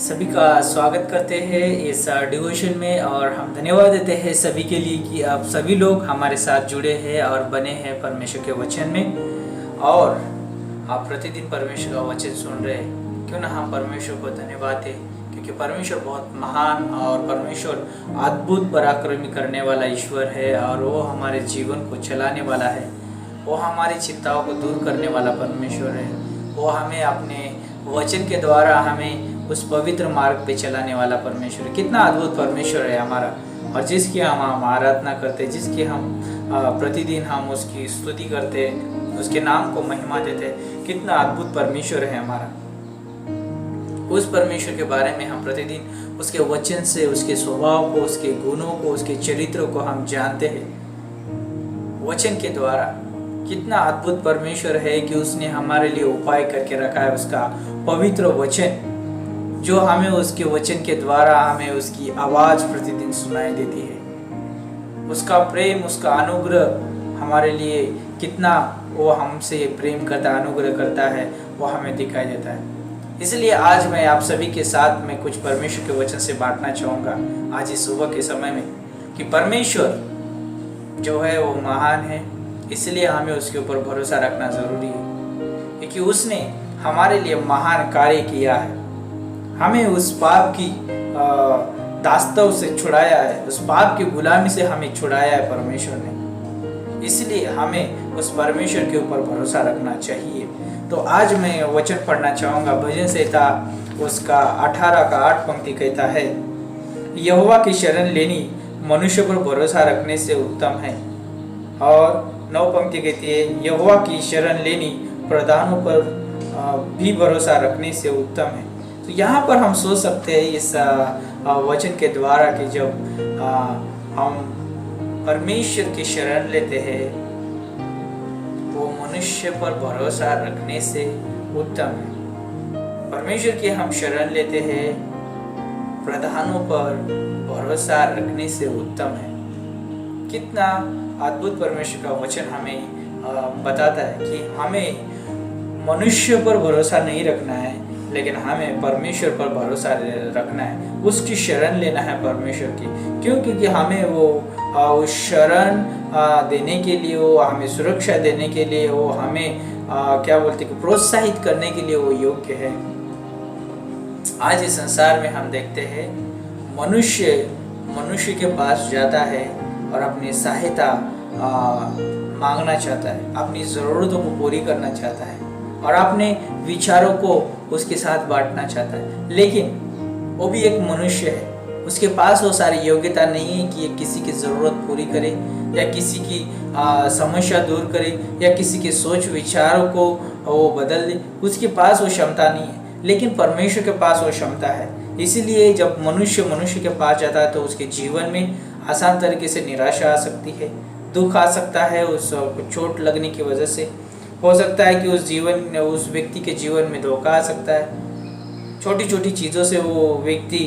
सभी का स्वागत करते हैं इस डिवोशन में और हम धन्यवाद देते हैं सभी के लिए कि आप सभी लोग हमारे साथ जुड़े हैं और बने हैं परमेश्वर के वचन में और आप प्रतिदिन परमेश्वर का वचन सुन रहे हैं। क्यों ना हम परमेश्वर को धन्यवाद दें, क्योंकि परमेश्वर बहुत महान और परमेश्वर अद्भुत पराक्रमी करने वाला ईश्वर है और वो हमारे जीवन को चलाने वाला है। वो हमारी चिंताओं को दूर करने वाला परमेश्वर है। वो हमें अपने वचन के द्वारा हमें उस पवित्र मार्ग पे चलाने वाला परमेश्वर है। कितना अद्भुत परमेश्वर है हमारा, और जिसकी हम आराधना करते, जिसकी हम प्रतिदिन हम उसकी स्तुति करते, उसके नाम को महिमा देते। कितना अद्भुत परमेश्वर है हमारा। उस परमेश्वर के बारे में हम प्रतिदिन उसके वचन से, उसके स्वभाव को, उसके गुणों को, उसके चरित्रों को हम जानते हैं वचन के द्वारा। कितना अद्भुत परमेश्वर है कि उसने हमारे लिए उपाय करके रखा है उसका पवित्र वचन, जो हमें उसके वचन के द्वारा हमें उसकी आवाज प्रतिदिन सुनाई देती है। उसका प्रेम, उसका अनुग्रह हमारे लिए कितना वो हमसे प्रेम करता, अनुग्रह करता है, वो हमें दिखाई देता है। इसलिए आज मैं आप सभी के साथ में कुछ परमेश्वर के वचन से बांटना चाहूँगा आज इस सुबह के समय में, कि परमेश्वर जो है वो महान है। इसलिए हमें उसके ऊपर भरोसा रखना ज़रूरी है, क्योंकि उसने हमारे लिए महान कार्य किया है। हमें उस पाप की दास्तव से छुड़ाया है, उस पाप की गुलामी से हमें छुड़ाया है परमेश्वर ने। इसलिए हमें उस परमेश्वर के ऊपर भरोसा रखना चाहिए। तो आज मैं वचन पढ़ना चाहूँगा भजन संहिता उसका 18 का 8 पंक्ति कहता है, यहोवा की शरण लेनी मनुष्य पर भरोसा रखने से उत्तम है। और 9 पंक्ति कहती है, यहोवा की शरण लेनी प्रधानों पर भी भरोसा रखने से उत्तम है। तो यहाँ पर हम सोच सकते हैं इस वचन के द्वारा कि जब हम परमेश्वर की शरण लेते हैं वो मनुष्य पर भरोसा रखने से उत्तम है। परमेश्वर की हम शरण लेते हैं प्रधानों पर भरोसा रखने से उत्तम है। कितना अद्भुत परमेश्वर का वचन हमें बताता है कि हमें मनुष्य पर भरोसा नहीं रखना है, लेकिन हमें परमेश्वर पर भरोसा रखना है, उसकी शरण लेना है परमेश्वर की। क्यों? क्योंकि हमें वो शरण देने के लिए, वो हमें सुरक्षा देने के लिए, वो हमें क्या बोलते हैं, प्रोत्साहित करने के लिए वो योग्य है। आज इस संसार में हम देखते हैं मनुष्य के पास जाता है और अपनी सहायता मांगना चाहता है, अपनी ज़रूरतों को पूरी करना चाहता है और अपने विचारों को उसके साथ बांटना चाहता है। लेकिन वो भी एक मनुष्य है, उसके पास वो सारी योग्यता नहीं है कि ये किसी की ज़रूरत पूरी करे या किसी की समस्या दूर करे या किसी के सोच विचारों को वो बदल दे। उसके पास वो क्षमता नहीं है, लेकिन परमेश्वर के पास वो क्षमता है। इसीलिए जब मनुष्य के पास जाता है तो उसके जीवन में आसान तरीके से निराशा आ सकती है, दुख आ सकता है, उस चोट लगने की वजह से हो सकता है कि उस व्यक्ति के जीवन में धोखा आ सकता है। छोटी छोटी चीज़ों से वो व्यक्ति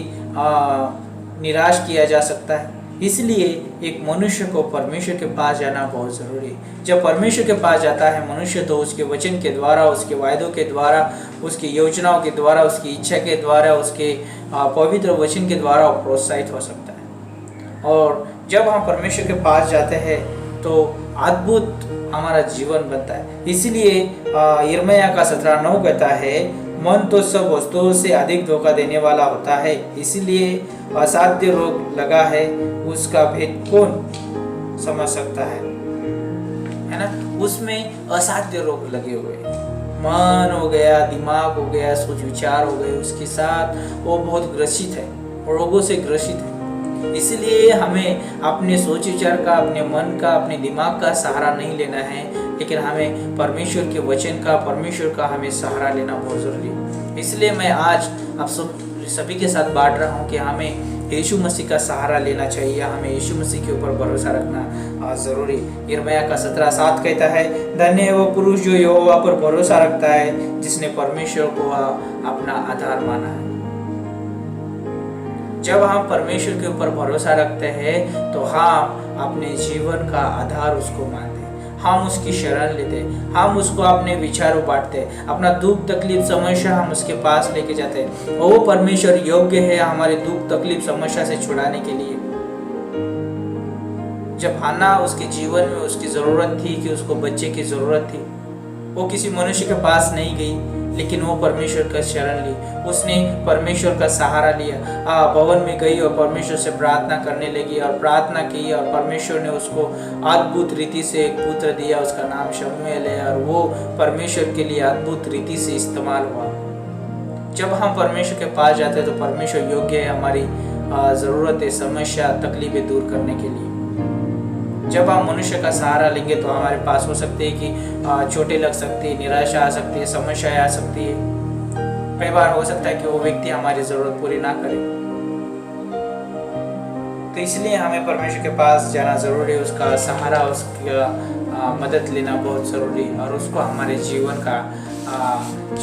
निराश किया जा सकता है। इसलिए एक मनुष्य को परमेश्वर के पास जाना बहुत ज़रूरी है। जब परमेश्वर के पास जाता है मनुष्य, तो उसके वचन के द्वारा, उसके वायदों के द्वारा, उसकी योजनाओं के द्वारा, उसकी इच्छा के द्वारा, उसके पवित्र वचन के द्वारा वो प्रोत्साहित हो सकता है। और जब हम परमेश्वर के पास जाते हैं तो अद्भुत हमारा जीवन बनता है। इसलिए यिर्मयाह का 17:9 कहता है, मन तो सब वस्तुओं से अधिक धोखा देने वाला होता है, इसलिए असाध्य रोग लगा है, उसका भेद कौन समझ सकता है ना। उसमें असाध्य रोग लगे हुए, मन हो गया, दिमाग हो गया, सोच विचार हो गए, उसके साथ वो बहुत ग्रसित है, रोगों से ग्रसित है। इसलिए हमें अपने सोच विचार का, अपने मन का, अपने दिमाग का सहारा नहीं लेना है, लेकिन हमें परमेश्वर के वचन का, परमेश्वर का हमें सहारा लेना बहुत ज़रूरी है। इसलिए मैं आज आप सभी के साथ बांट रहा हूँ कि हमें यीशु मसीह का सहारा लेना चाहिए, हमें यीशु मसीह के ऊपर भरोसा रखना ज़रूरी। यिर्मयाह का 17:7 कहता है, धन्य है वो पुरुष जो यहोवा पर भरोसा रखता है, जिसने परमेश्वर को अपना आधार माना है। जब हम परमेश्वर के ऊपर भरोसा रखते हैं तो हम अपने जीवन का आधार उसको मानते हैं। हम उसकी शरण लेते, हम उसको अपने विचारों बांटते, अपना दुख तकलीफ समस्या हम उसके पास लेके जाते। वो परमेश्वर योग्य है हमारे दुख तकलीफ समस्या से छुड़ाने के लिए। जब हन्ना उसके जीवन में उसकी जरूरत थी कि उसको बच्चे की जरूरत थी, वो किसी मनुष्य के पास नहीं गई, लेकिन वो परमेश्वर का शरण ली, उसने परमेश्वर का सहारा लिया। भवन में गई और परमेश्वर से प्रार्थना करने लगी और प्रार्थना की, और परमेश्वर ने उसको अद्भुत रीति से एक पुत्र दिया, उसका नाम शमूएल है, और वो परमेश्वर के लिए अद्भुत रीति से इस्तेमाल हुआ। जब हम परमेश्वर के पास जाते हैं तो परमेश्वर योग्य है हमारी ज़रूरतें समस्या तकलीफें दूर करने के लिए। जब हम मनुष्य का सहारा लेंगे तो हमारे पास हो सकते हैं कि चोटें लग सकती है, निराशा आ सकती है, समस्याएं आ सकती है। कई बार हो सकता है कि वो व्यक्ति हमारी ज़रूरत पूरी ना करे, तो इसलिए हमें परमेश्वर के पास जाना ज़रूरी है, उसका सहारा, उसका मदद लेना बहुत ज़रूरी है, और उसको हमारे जीवन का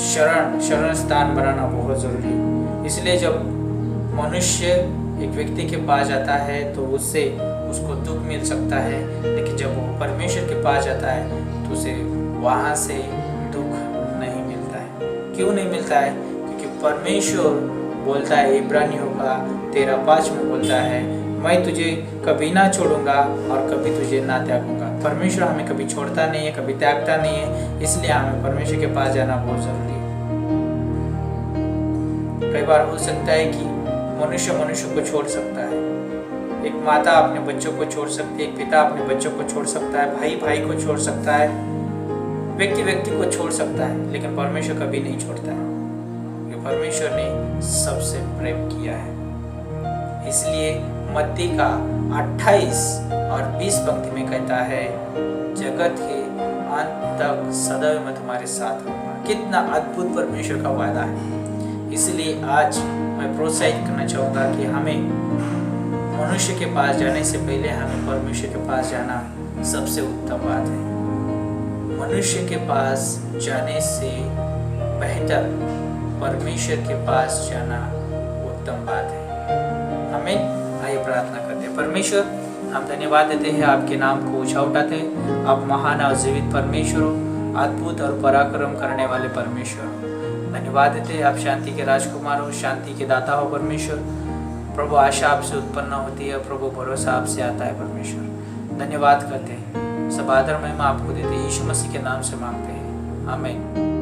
शरण स्थान बनाना बहुत ज़रूरी है। इसलिए जब मनुष्य एक व्यक्ति के पास जाता है तो उसको दुख मिल सकता है, लेकिन जब वो परमेश्वर के पास जाता है तो उसे वहाँ से दुख नहीं मिलता है। क्यों नहीं मिलता है? क्योंकि परमेश्वर बोलता है, इब्रानियों का 13:5 में बोलता है, मैं तुझे कभी ना छोड़ूंगा और कभी तुझे ना त्यागूंगा। परमेश्वर हमें कभी छोड़ता नहीं है, कभी त्यागता नहीं है, इसलिए हमें परमेश्वर के पास जाना बहुत ज़रूरी है। कई बार हो सकता है कि मनुष्य को छोड़ सकता है, एक माता अपने बच्चों को छोड़ सकती है, एक पिता अपने बच्चों को छोड़ सकता है, भाई को छोड़ सकता है, व्यक्ति को छोड़ सकता है, लेकिन परमेश्वर कभी नहीं छोड़ता है। ये परमेश्वर ने सबसे प्रेम किया है। इसलिए मत्ती का 28 और 20 पंक्ति में कहता है, जगत के अंत तक सदैव मैं तुम्हारे साथ रहूंगा। कितना अद्भुत परमेश्वर का वादा है। इसलिए आज मैं प्रोत्साहित करना चाहूँगा कि हमें मनुष्य के पास जाने से पहले हमें परमेश्वर के पास जाना सबसे उत्तम बात है। मनुष्य के पास जाने से बेहतर परमेश्वर के पास जाना उत्तम बात है। हमें आइए प्रार्थना करते हैं। परमेश्वर, हम धन्यवाद देते हैं, आपके नाम को ऊंचा उठाते हैं। आप महान और जीवित परमेश्वर हो, अद्भुत और पराक्रम करने वाले परमेश्वर हो। धन्यवाद देते हैं, आप शांति के राजकुमार हो, शांति के दाता हो परमेश्वर। प्रभु, आशा आपसे उत्पन्न होती है प्रभु, भरोसा आपसे आता है परमेश्वर। धन्यवाद करते हैं, सब आदर महिमा आपको देते हैं, यीशु मसीह के नाम से मांगते हैं, आमीन।